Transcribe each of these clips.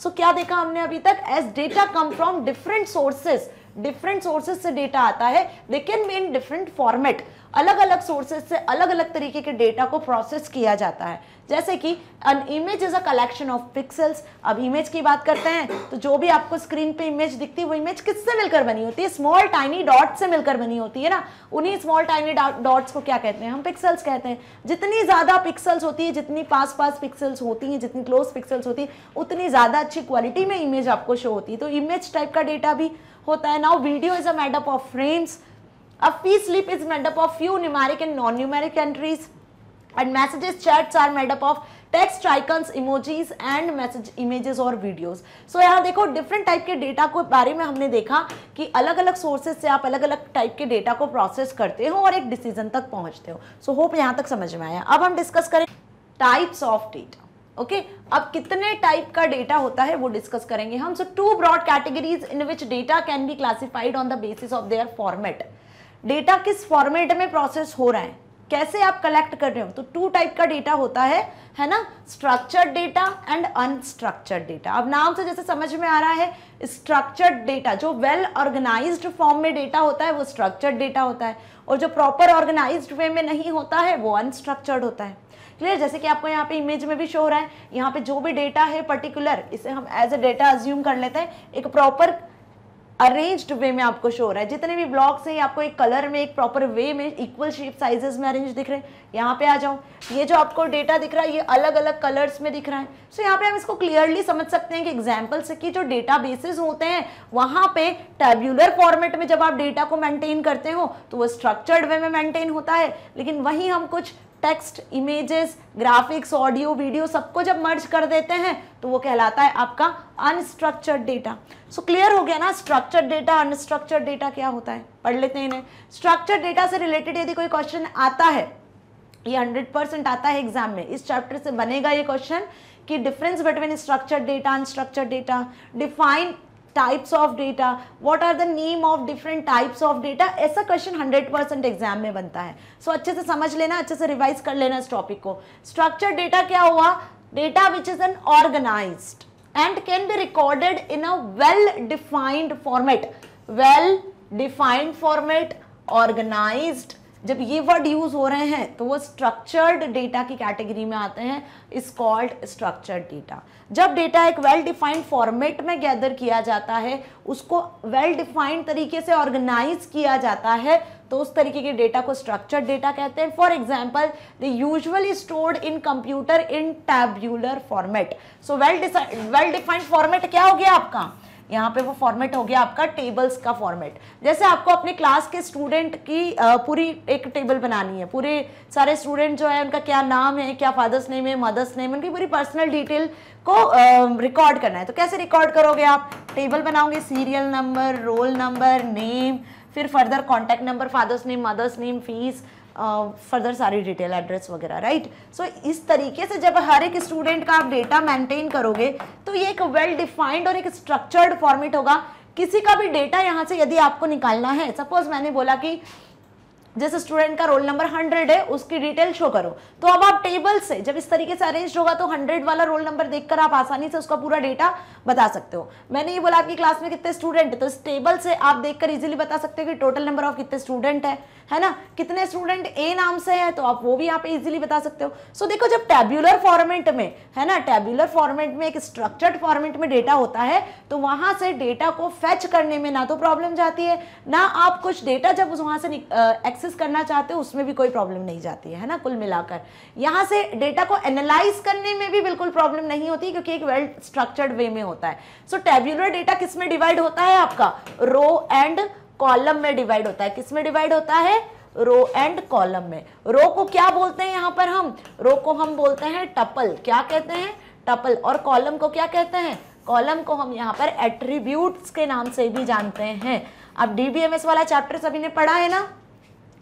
सो क्या देखा हमने अभी तक, as data come from different sources, different sources से डेटा आता है, they can be in different format, अलग अलग सोर्सेज से अलग अलग तरीके के डेटा को प्रोसेस किया जाता है। जैसे कि an image is a collection of pixels. अब इमेज की बात करते हैं तो जो भी आपको स्क्रीन पे इमेज दिखती है वो इमेज किससे मिलकर बनी होती है, स्मॉल टाइनी डॉट से मिलकर बनी होती है ना, उन्हीं स्मॉल टाइनी डॉट्स को क्या कहते हैं, हम पिक्सेल्स कहते हैं। जितनी ज्यादा पिक्सेल्स होती है, जितनी पास पास पिक्सेल्स होती हैं, जितनी क्लोज पिक्सेल्स होती है, उतनी ज्यादा अच्छी क्वालिटी में इमेज आपको शो होती है, तो इमेज टाइप का डेटा भी होता है। Now video is a made up of frames, a fee slip is made up of few numeric and non-numeric entries, and messages chats are made up of text icons, emojis and message images और videos। so यहाँ देखो different type के data को बारे में हमने देखा कि अलग अलग सोर्सेज से आप अलग अलग टाइप के डेटा को प्रोसेस करते हो और एक डिसीजन तक पहुंचते हो। सो होप यहाँ तक समझ में आया। अब हम डिस्कस करें टाइप्स ऑफ डेटा। ओके अब कितने टाइप का डेटा होता है वो डिस्कस करेंगे हम। So two broad categories in which data can be classified on the basis of their format. Data किस फॉर्मेट में प्रोसेस हो रहा है, कैसे आप कलेक्ट कर रहे हो, तो टू टाइप का डेटा होता है ना, structured data and unstructured data. अब नाम से जैसे समझ में आ रहा है, स्ट्रक्चर्ड डेटा जो वेल ऑर्गेनाइज्ड फॉर्म में डेटा होता है वो स्ट्रक्चर्ड डेटा होता है, और जो प्रॉपर ऑर्गेनाइज्ड वे में नहीं होता है वो अनस्ट्रक्चर्ड होता है। क्लियर? जैसे कि आपको यहाँ पे इमेज में भी शो हो रहा है, यहाँ पे जो भी डेटा है पर्टिकुलर, इसे हम एज ए डेटा अज्यूम कर लेते हैं, एक प्रॉपर अरेंज्ड वे में आपको शो हो रहा है। जितने भी ब्लॉक्स हैं आपको एक कलर में, एक प्रॉपर वे में, इक्वल शेप साइजेस में अरेंज दिख रहे हैं। यहाँ पे आ जाओ, ये जो आपको डेटा दिख रहा है ये अलग अलग कलर्स में दिख रहा है। सो यहाँ पे हम इसको क्लियरली समझ सकते हैं कि एग्जाम्पल से कि जो डेटा बेसिस होते हैं वहां पे टैब्यूलर फॉर्मेट में जब आप डेटा को मेंटेन करते हो तो वो स्ट्रक्चर्ड वे में मेंटेन होता है, लेकिन वहीं हम कुछ text, images, graphics, audio, video सबको जब मर्ज कर देते हैं तो वो कहलाता है आपका अनस्ट्रक्चर्ड डेटा। सो क्लियर हो गया ना, स्ट्रक्चर्ड डेटा, अनस्ट्रक्चर्ड डेटा क्या होता है, पढ़ लेते हैं इन्हें। स्ट्रक्चर्ड डेटा से रिलेटेड यदि कोई क्वेश्चन आता है, ये 100% आता है एग्जाम में, इस चैप्टर से बनेगा ये क्वेश्चन कि difference between structured data, unstructured data, define types of data, what are the name of different types of data, ऐसा क्वेश्चन 100% एग्जाम में बनता है। सो अच्छे से समझ लेना, अच्छे से रिवाइज कर लेना इस टॉपिक को। स्ट्रक्चर्ड डेटा क्या हुआ, data which is an organised and can be recorded in a well defined format, well defined format, organised, जब ये वर्ड यूज हो रहे हैं तो वो स्ट्रक्चर्ड डेटा की कैटेगरी में आते हैं, इज कॉल्ड स्ट्रक्चर्ड डेटा। जब डेटा एक वेल डिफाइंड फॉर्मेट में गैदर किया जाता है, उसको वेल डिफाइंड तरीके से ऑर्गेनाइज किया जाता है, तो उस तरीके के डेटा को स्ट्रक्चर्ड डेटा कहते हैं। For example, they usually stored in computer in tabular format. So well defined format क्या हो गया आपका, यहाँ पे वो फॉर्मेट हो गया आपका टेबल्स का फॉर्मेट। जैसे आपको अपने क्लास के स्टूडेंट की पूरी एक टेबल बनानी है, पूरे सारे स्टूडेंट जो है उनका क्या नाम है, क्या फादर्स नेम है, मदर्स नेम, उनकी पूरी पर्सनल डिटेल को रिकॉर्ड करना है। तो कैसे रिकॉर्ड करोगे आप, टेबल बनाओगे, serial number, roll number, name, फिर further contact number, father's name, mother's name, fees, further सारी डिटेल, एड्रेस वगैरह, राइट। सो इस तरीके से जब हर एक स्टूडेंट का आप डेटा मेंटेन करोगे तो ये एक वेल डिफाइंड और एक स्ट्रक्चर्ड फॉर्मेट होगा। किसी का भी डेटा यहाँ से यदि आपको निकालना है, सपोज मैंने बोला कि जैसे स्टूडेंट का रोल नंबर 100 है, उसकी डिटेल शो करो, तो अब आप टेबल से जब इस तरीके से अरेंज होगा तो 100 वाला रोल नंबर देखकर आप आसानी से उसका पूरा डेटा बता सकते हो। मैंने ये बोला आपकी क्लास में कितने स्टूडेंट है, तो इस टेबल से आप देखकर इजीली बता सकते हो कि टोटल नंबर ऑफ कितने स्टूडेंट है ना, कितने स्टूडेंट ए नाम से है, तो आप वो भी यहाँ पे इजीली बता सकते हो। सो देखो, जब टैब्यूलर फॉर्मेट में है ना, टैब्यूलर फॉर्मेट में एक स्ट्रक्चर्ड फॉर्मेट में डेटा होता है, तो वहां से डेटा को फेच करने में ना तो प्रॉब्लम जाती है, ना आप कुछ डेटा जब वहां से एक्सेस करना चाहते हो उसमें भी कोई प्रॉब्लम नहीं जाती है ना। कुल मिलाकर यहाँ से डेटा को एनालाइज करने में भी बिल्कुल प्रॉब्लम नहीं होती, क्योंकि एक वेल स्ट्रक्चर्ड वे में होता है। सो टैब्यूलर डेटा किस में डिवाइड होता है आपका, रो एंड कॉलम में डिवाइड होता है। किस में डिवाइड होता है, रो एंड कॉलम में। रो को क्या बोलते हैं यहाँ पर, हम रो को हम बोलते हैं टपल, क्या कहते हैं, टपल। और कॉलम को क्या कहते हैं, कॉलम को हम यहाँ पर एट्रीब्यूट्स के नाम से भी जानते हैं। अब डीबीएमएस वाला चैप्टर सभी ने पढ़ा है ना,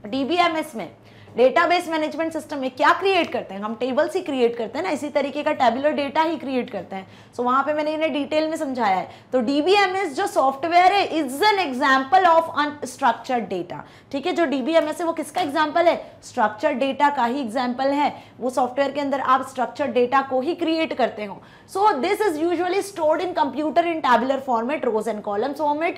डीबीएमएस में डेटाबेस मैनेजमेंट सिस्टम में क्या क्रिएट करते हैं, हम टेबल्स ही क्रिएट करते हैं ना, इसी तरीके का टेबुलर डेटा ही क्रिएट करते हैं। सो वहां पे मैंने इन्हें डिटेल में समझाया है। तो डीबीएमएस जो सॉफ्टवेयर है is an example of unstructured data, ठीक है। जो डीबीएमएस है वो किसका एग्जांपल है, स्ट्रक्चर्ड डेटा का ही एग्जांपल है। वो सॉफ्टवेयर के अंदर आप स्ट्रक्चर्ड डेटा को ही क्रिएट करते हो। So this is usually stored in computer in tabular format, rows and columns format,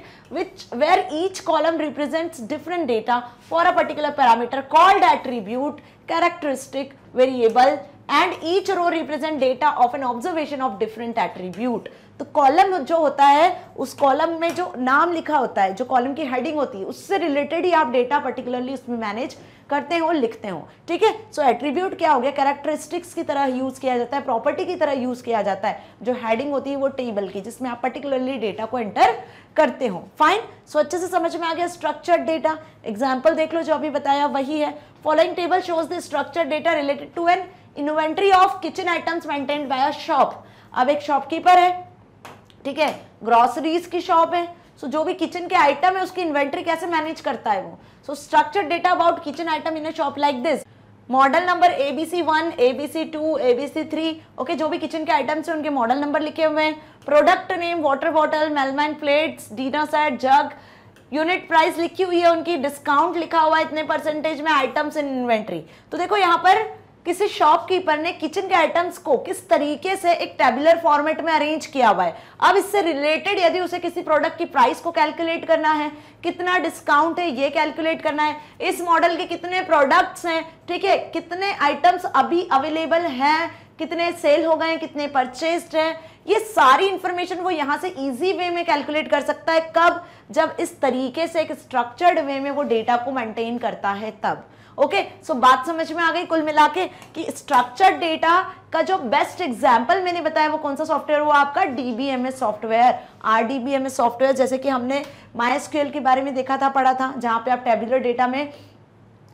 where each column represents different data for a particular parameter called attribute, characteristic, variable, and each row represent data of an observation of different attribute. तो column जो होता है उस column में जो नाम लिखा होता है, जो कॉलम की हेडिंग होती है, उससे रिलेटेड ही आप डेटा पर्टिकुलरली उसमें मैनेज करते हो, लिखते हो, ठीक है। सो एट्रीब्यूट क्या हो गया, कैरेक्टरिस्टिक्स की तरह यूज किया जाता है, प्रॉपर्टी की तरह यूज किया जाता है। जो हेडिंग होती है वो टेबल की, जिसमें आप पर्टिकुलरली डेटा को एंटर करते हो। फाइन, सो अच्छे से समझ में आ गया स्ट्रक्चर्ड डेटा। एग्जाम्पल देख लो, जो अभी बताया वही है। Following table shows the structured data related to an inventory of kitchen items maintained by a shop. अब एक शॉपकीपर है, ठीक है, ग्रोसरीज की शॉप है। सो जो भी किचन के आइटम है उसकी इन्वेंट्री कैसे मैनेज करता है वो। So structured data about kitchen item in a shop like this, model number ABC1, ABC2, ABC3, okay. जो भी किचन के आइटम्स हैं उनके मॉडल नंबर लिखे हुए हैं। Product name, water bottle, melamine plates, dinner set, jug, unit price लिखी हुई है उनकी, डिस्काउंट लिखा हुआ है इतने परसेंटेज में, आइटम्स इन इन्वेंट्री। तो देखो यहाँ पर किसी शॉपकीपर ने किचन के आइटम्स को किस तरीके से एक टेबुलर फॉर्मेट में अरेंज किया हुआ है। अब इससे रिलेटेड यदि उसे किसी प्रोडक्ट की प्राइस को कैलकुलेट करना है, कितना डिस्काउंट है ये कैलकुलेट करना है, इस मॉडल के कितने प्रोडक्ट्स हैं, ठीक है, कितने आइटम्स अभी अवेलेबल हैं, कितने सेल हो गए, कितने परचेस्ड हैं, ये सारी इंफॉर्मेशन वो यहाँ से इजी वे में कैलकुलेट कर सकता है। कब, जब इस तरीके से एक स्ट्रक्चर्ड वे में वो डेटा को मेंटेन करता है तब। ओके, सो बात समझ में आ गई कुल मिला के कि स्ट्रक्चर्ड डेटा का जो बेस्ट एग्जांपल मैंने बताया वो कौन सा सॉफ्टवेयर हुआ आपका, डीबीएमएस सॉफ्टवेयर, आरडीबीएमएस सॉफ्टवेयर। जैसे कि हमने MySQL के बारे में देखा था, पढ़ा था, जहां पे आप टेबुलर डेटा में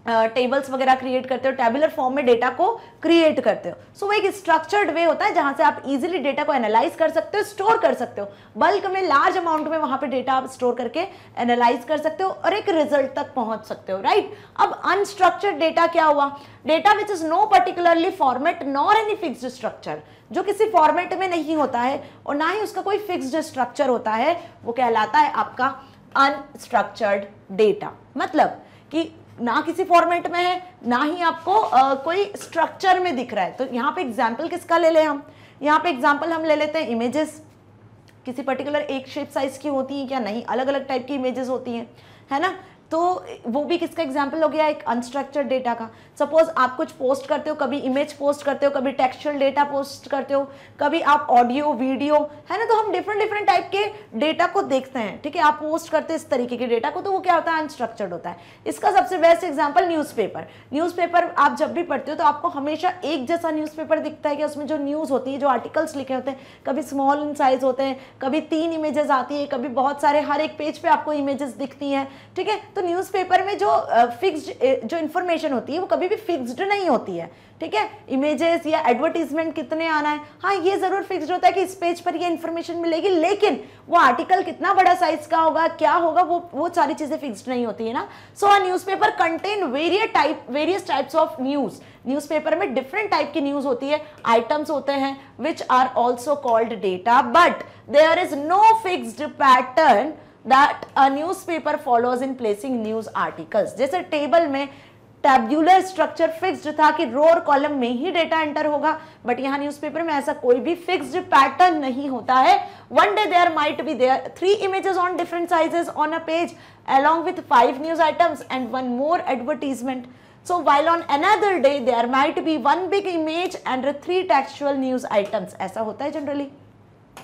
टेबल्स वगैरह क्रिएट करते हो, टेबुलर फॉर्म में डेटा को क्रिएट करते हो। सो वो एक स्ट्रक्चर्ड वे होता है जहां से आप इजीली डेटा को एनालाइज कर सकते हो, स्टोर कर सकते हो, बल्क में, लार्ज अमाउंट में वहां पे डेटा आप स्टोर करके एनालाइज कर सकते हो और एक रिजल्ट तक पहुंच सकते हो, राइट। अब अनस्ट्रक्चर्ड डेटा क्या हुआ, data which is no particularly format nor any fixed structure, जो किसी फॉर्मेट में नहीं होता है और ना ही उसका कोई फिक्स्ड स्ट्रक्चर होता है, वो कहलाता है आपका अनस्ट्रक्चर्ड डेटा। मतलब कि ना किसी फॉर्मेट में है, ना ही आपको कोई स्ट्रक्चर में दिख रहा है। तो यहाँ पे एग्जाम्पल किसका ले लें हम, यहाँ पे एग्जाम्पल हम ले लेते हैं इमेजेस। किसी पर्टिकुलर एक शेप साइज की होती हैं क्या, नहीं, अलग अलग टाइप की इमेजेस होती हैं, है ना। तो वो भी किसका एग्जाम्पल हो गया, एक अनस्ट्रक्चर्ड डेटा का। सपोज आप कुछ पोस्ट करते हो, कभी इमेज पोस्ट करते हो, कभी टेक्सचुअल डेटा पोस्ट करते हो, कभी आप ऑडियो वीडियो, है ना। तो हम डिफरेंट टाइप के डेटा को देखते हैं, ठीक है, आप पोस्ट करते हैं इस तरीके के डेटा को, तो वो क्या होता है, अनस्ट्रक्चर्ड होता है। इसका सबसे बेस्ट एग्जाम्पल न्यूज़पेपर। न्यूज़पेपर आप जब भी पढ़ते हो तो आपको हमेशा एक जैसा न्यूज़पेपर दिखता है कि उसमें जो न्यूज़ होती है, जो आर्टिकल्स लिखे होते हैं, कभी स्मॉल इन साइज होते हैं, कभी 3 इमेजेस आती है, कभी बहुत सारे, हर एक पेज पे आपको इमेजेस दिखती हैं, ठीक है। तो न्यूज़पेपर में जो फिक्स्ड जो इन्फॉर्मेशन होती है वो कभी भी फिक्स्ड नहीं होती है, ठीक है। इमेजेस या एडवर्टीजमेंट कितने आना है, हाँ, ये जरूर फिक्स्ड होता है कि इस पेज पर ये इन्फॉर्मेशन मिलेगी, लेकिन वो आर्टिकल कितना बड़ा साइज का होगा, क्या होगा, वो सारी चीजें फिक्स्ड नहीं होती है ना। So a newspaper contain various types of news. Newspaper में डिफरेंट टाइप की न्यूज होती है, आइटम्स होते हैं, which are also called data, but there is no fixed pattern that a newspaper follows in placing news articles। जैसे table में tabular structure fixed था कि रो और कॉलम में ही डेटा एंटर होगा, बट यहाँ न्यूज़पेपर में ऐसा कोई भी फिक्स्ड पैटर्न नहीं होता है। One day there might be there 3 images on different sizes on a page along with 5 news items and 1 more advertisement। So while on another day there might be 1 big image and 3 textual news items। ऐसा होता है generally,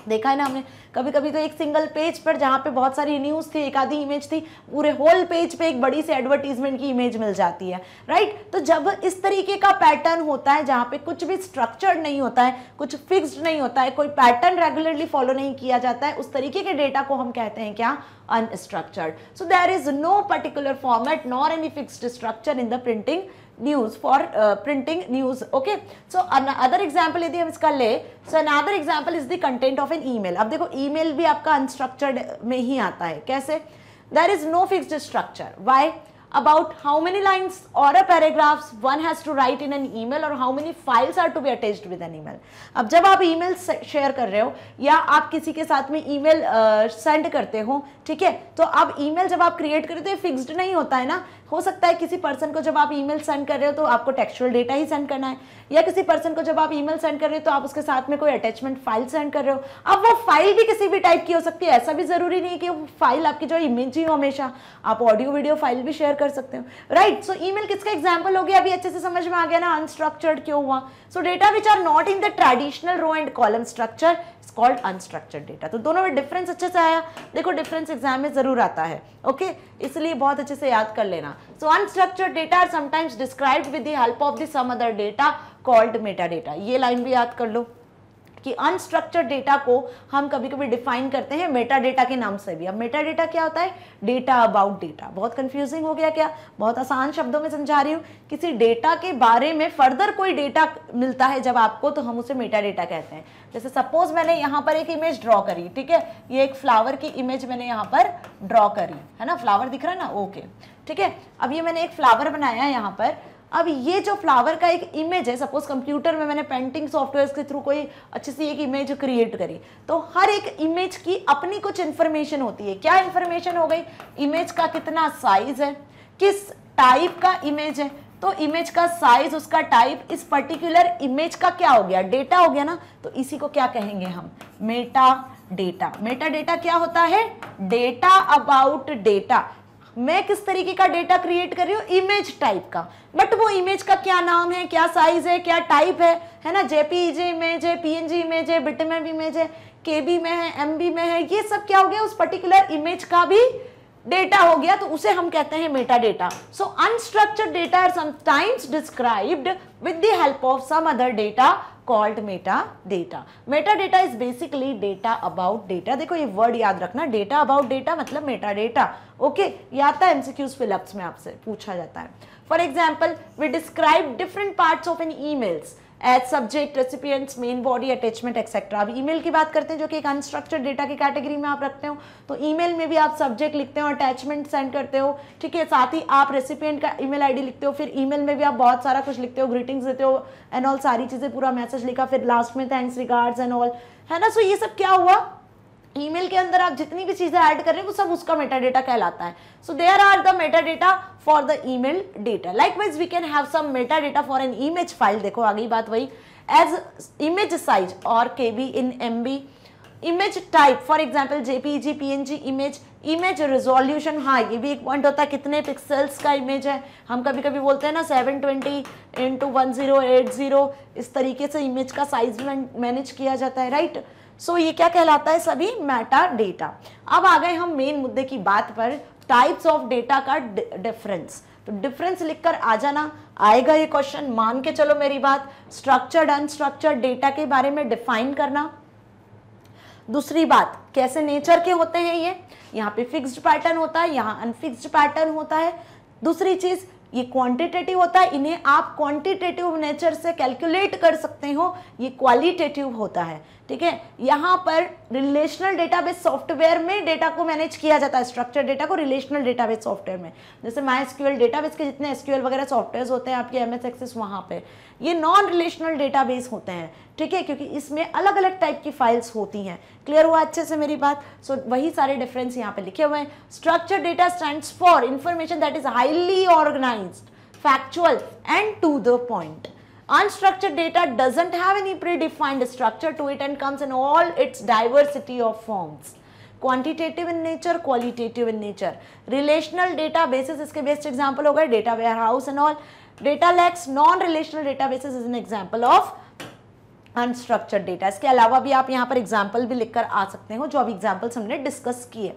देखा है ना हमने। कभी कभी तो एक सिंगल पेज पर जहाँ पे बहुत सारी न्यूज़ थी, एक आधी इमेज थी, पूरे होल पेज पे एक बड़ी सी एडवर्टीजमेंट की इमेज मिल जाती है, राइट। तो जब इस तरीके का पैटर्न होता है जहाँ पे कुछ भी स्ट्रक्चर्ड नहीं होता है, कुछ फिक्स्ड नहीं होता है, कोई पैटर्न रेगुलरली फॉलो नहीं किया जाता है, उस तरीके के डेटा को हम कहते हैं क्या, unstructured. So there is no particular format nor any fixed structure in the printing news for printing news। okay, so another example यदि हम इसका ले, so another example is the content of an email। अब देखो email भी आपका unstructured में ही आता है, कैसे, there is no fixed structure। why? about how many lines or a paragraphs one has to write in an email or how many files are to be attached with an email. अब जब आप email share कर रहे हो या आप किसी के साथ में ईमेल सेंड करते हो, ठीक है, तो अब ईमेल जब आप क्रिएट करते हो फिक्स्ड नहीं होता है ना. हो सकता है किसी पर्सन को जब आप ईमेल सेंड कर रहे हो तो आपको टेक्सचुअल डेटा ही सेंड करना है, या किसी पर्सन को जब आप ईमेल सेंड कर रहे हो तो आप उसके साथ में कोई अटैचमेंट फाइल सेंड कर रहे हो. अब वो फाइल भी किसी भी टाइप की हो सकती है, ऐसा भी जरूरी नहीं कि वो फाइल आपकी जो इमेज ही हो, हमेशा आप ऑडियो वीडियो फाइल भी शेयर कर सकते हो, राइट. सो ईमेल किसका एग्जांपल हो गया, अभी अच्छे से समझ में आ गया ना, अनस्ट्रक्चर्ड क्यों हुआ. So data which are not in the traditional row and column structure is called unstructured data. तो दोनों में डिफरेंस अच्छे से आया. देखो डिफरेंस एग्जाम में जरूर आता है, ओके, इसलिए बहुत अच्छे से याद कर लेना. So unstructured data are sometimes described with the help of the some other data called metadata. ये लाइन भी याद कर लो कि अनस्ट्रक्चर्ड डेटा को हम कभी कभी डिफाइन करते हैं मेटा डेटा के नाम से भी. अब मेटा डेटा क्या होता है, डेटा अबाउट डेटा. बहुत कंफ्यूजिंग हो गया क्या, बहुत आसान शब्दों में समझा रही हूँ. किसी डेटा के बारे में फर्दर कोई डेटा मिलता है जब आपको, तो हम उसे मेटा डेटा कहते हैं. जैसे सपोज मैंने यहाँ पर एक इमेज ड्रॉ करी, ठीक है, ये एक फ्लावर की इमेज मैंने यहाँ पर ड्रॉ करी है ना, फ्लावर दिख रहा है ना, ओके, ठीक है. अब ये मैंने एक फ्लावर बनाया है यहाँ पर. अब ये जो फ्लावर का एक इमेज है, सपोज कंप्यूटर में मैंने पेंटिंग सॉफ्टवेयर के थ्रू कोई अच्छी सी एक इमेज क्रिएट करी, तो हर एक इमेज की अपनी कुछ इंफॉर्मेशन होती है. क्या इंफॉर्मेशन हो गई, इमेज का कितना साइज है, किस टाइप का इमेज है, तो इमेज का साइज, उसका टाइप, इस पर्टिकुलर इमेज का क्या हो गया, डेटा हो गया ना. तो इसी को क्या कहेंगे हम, मेटा डेटा. मेटा डेटा क्या होता है, डेटा अबाउट डेटा. मैं किस तरीके का डेटा क्रिएट कर रही हूँ, इमेज टाइप का, बट वो इमेज का क्या नाम है, क्या साइज है, क्या टाइप है ना. जेपीईजी इमेज है, पीएनजी इमेज है, बिटमैप इमेज है, केबी में है, एमबी में है, ये सब क्या हो गया, उस पर्टिकुलर इमेज का भी डेटा हो गया, तो उसे हम कहते हैं meta data. So unstructured data are sometimes described with the help of some other data called metadata. Metadata is basically data about data. देखो ये वर्ड याद रखना, data about data मतलब metadata. ओके, ये आता है MCQs फिलअप्स में आपसे पूछा जाता है. For example, we describe different parts of an emails as subject, recipients, main body, attachment, etc. अब ईमेल की बात करते हैं जो कि एक अनस्ट्रक्चर्ड डेटा की कैटेगरी में आप रखते हो. तो ईमेल में भी आप सब्जेक्ट लिखते हो, अटैचमेंट सेंड करते हो, ठीक है, साथ ही आप रेसिपिएंट का ईमेल आईडी लिखते हो, फिर ईमेल में भी आप बहुत सारा कुछ लिखते हो, ग्रीटिंग्स देते हो एंड ऑल, सारी चीजें, पूरा मैसेज लिखा, फिर लास्ट में थैंक्स, रिगार्ड्स एंड ऑल, है ना. सो ये सब क्या हुआ, ईमेल के अंदर आप जितनी भी चीजें ऐड कर रहे हो वो सब उसका मेटा डेटा कहलाता है. So there are the metadata for the email data. Likewise we can have some metadata for an image file. देखो आगे बात वही, एज इमेज साइज और KB in MB, image type for example JPEG, PNG image, image resolution. हाँ, ये भी एक point होता है, कितने पिक्सल्स का इमेज है. हम कभी कभी बोलते हैं ना 720x1080, इस तरीके से इमेज का साइज मैनेज किया जाता है, राइट. सो ये क्या कहलाता है, सभी मेटा डेटा. अब आ गए हम मेन मुद्दे की बात पर, टाइप्स ऑफ डेटा का डिफरेंस. तो डिफरेंस लिखकर आ जाना, आएगा ये क्वेश्चन, मान के चलो मेरी बात. स्ट्रक्चर्ड अनस्ट्रक्चर्ड डेटा के बारे में डिफाइन करना. दूसरी बात, कैसे नेचर के होते हैं ये, यहाँ पे फिक्स्ड पैटर्न होता है, यहाँ अनफिक्स्ड पैटर्न होता है. दूसरी चीज, ये क्वांटिटेटिव होता है, इन्हें आप क्वांटिटेटिव नेचर से कैलकुलेट कर सकते हो, ये क्वालिटेटिव होता है, ठीक है. यहाँ पर रिलेशनल डेटाबेस सॉफ्टवेयर में डेटा को मैनेज किया जाता है, स्ट्रक्चर डेटा को रिलेशनल डेटाबेस सॉफ्टवेयर में, जैसे MySQL डेटाबेस के जितने SQL वगैरह सॉफ्टवेयर होते हैं आपके MS Access, वहाँ पे ये नॉन रिलेशनल डेटाबेस होते हैं, ठीक है, क्योंकि इसमें अलग अलग टाइप की फाइल्स होती हैं. क्लियर हुआ अच्छे से मेरी बात. सो वही सारे डिफरेंस यहाँ पे लिखे हुए हैं. Structure data stands for information that is highly organised, factual and to the point. Unstructured data doesn't have any predefined structure to it and comes in all its diversity of forms. Quantitative in nature, qualitative in nature. Relational databases इसके best example हो गए, data warehouse and all. Data lakes, non-relational databases is an example of unstructured data. इसके अलावा भी आप यहाँ पर example भी लिखकर आ सकते हो, जो अभी एग्जाम्पल्स हमने डिस्कस किए.